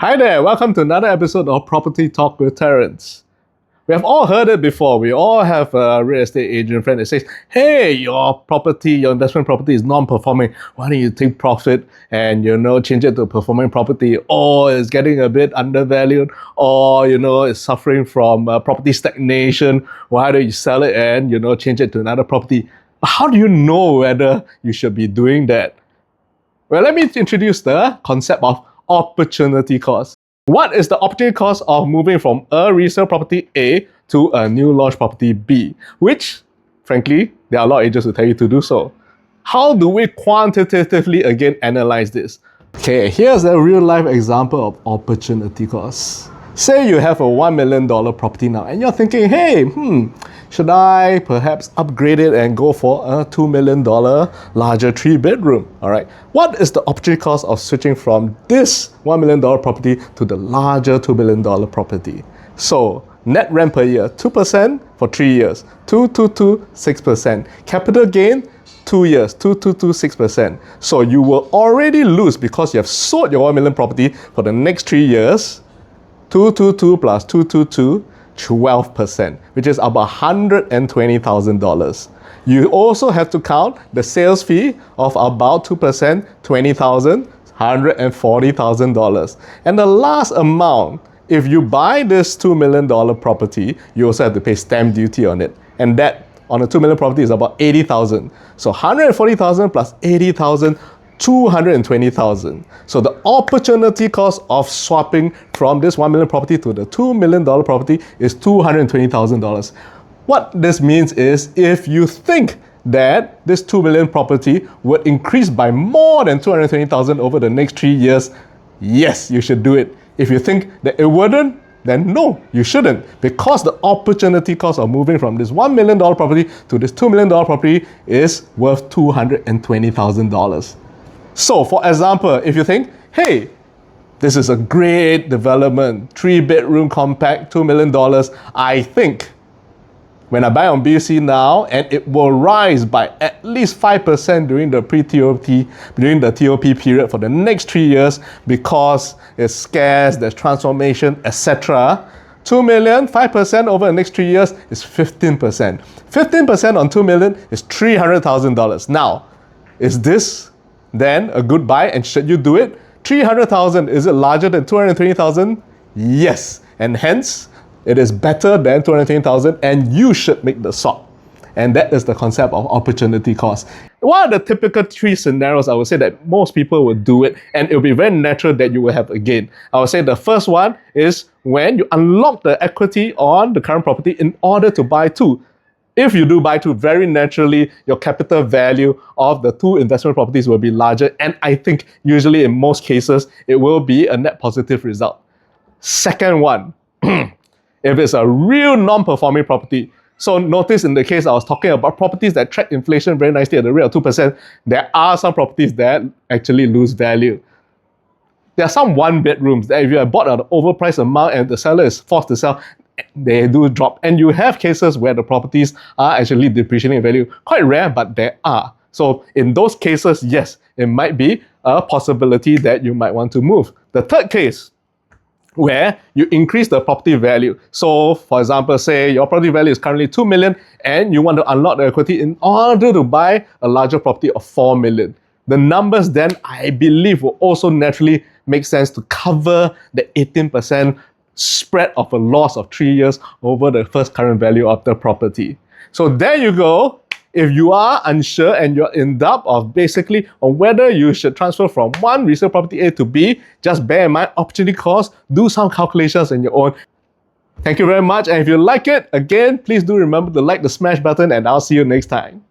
Hi there, welcome to another episode of Property Talk with Terrence. We have all heard it before. We all have a real estate agent friend that says, hey, your investment property is non-performing. Why don't you take profit and, change it to a performing property? Or it's getting a bit undervalued, or, it's suffering from property stagnation. Why don't you sell it and, change it to another property? But how do you know whether you should be doing that? Well, let me introduce the concept of opportunity cost. What is the opportunity cost of moving from a resale property A to a new launch property B? Which, frankly, there are a lot of agents who tell you to do so. How do we quantitatively again analyze this? Okay, here's a real life example of opportunity cost. Say you have a $1 million property now and you're thinking, hey, should I perhaps upgrade it and go for a $2 million larger 3-bedroom? All right. What is the opportunity cost of switching from this $1 million property to the larger $2 million property? So, net rent per year, 2% for 3 years, 6%. Capital gain, 2 years, 6%. So, you will already lose because you have sold your $1 million property for the next 3 years, 222 plus 222, 12%, which is about $120,000. You also have to count the sales fee of about 2%, $20,000, $140,000. And the last amount, if you buy this $2 million property, you also have to pay stamp duty on it. And that on a $2 million property is about $80,000. So $140,000 plus $80,000, $220,000. So the opportunity cost of swapping from this $1 million property to the $2 million property is $220,000. What this means is if you think that this $2 million property would increase by more than $220,000 over the next 3 years, yes, you should do it. If you think that it wouldn't, then no, you shouldn't, because the opportunity cost of moving from this $1 million property to this $2 million property is worth $220,000. So, for example, if you think, hey, this is a great development, 3-bedroom compact, $2 million, I think when I buy on BC now, and it will rise by at least 5% during the TOP period for the next 3 years because it's scarce, there's transformation, etc. 2 million, 5% over the next 3 years is 15%. 15% on 2 million is $300,000. Now, is this then a good buy and should you do it? 300,000, is it larger than 220,000? Yes, and hence it is better than 220,000 and you should make the swap. And that is the concept of opportunity cost. What are the typical 3 scenarios I would say that most people will do it, and it will be very natural that you will have a gain? I would say the first one is when you unlock the equity on the current property in order to buy 2. If you do buy 2, very naturally, your capital value of the 2 investment properties will be larger. And I think usually in most cases, it will be a net positive result. Second one, if it's a real non-performing property. So notice in the case I was talking about properties that track inflation very nicely at the rate of 2%, there are some properties that actually lose value. There are some 1-bedrooms that if you have bought at an overpriced amount and the seller is forced to sell, they do drop. And you have cases where the properties are actually depreciating in value. Quite rare, but there are. So in those cases, yes, it might be a possibility that you might want to move. The third case, where you increase the property value. So, for example, say your property value is currently 2 million and you want to unlock the equity in order to buy a larger property of 4 million. The numbers then, I believe, will also naturally make sense to cover the 18% spread of a loss of 3 years over the first current value of the property. So there you go. If you are unsure and you're in doubt of basically on whether you should transfer from one resale property A to B, just bear in mind opportunity cost, do some calculations on your own. Thank you very much, and if you like it, again, please do remember to like the smash button, and I'll see you next time.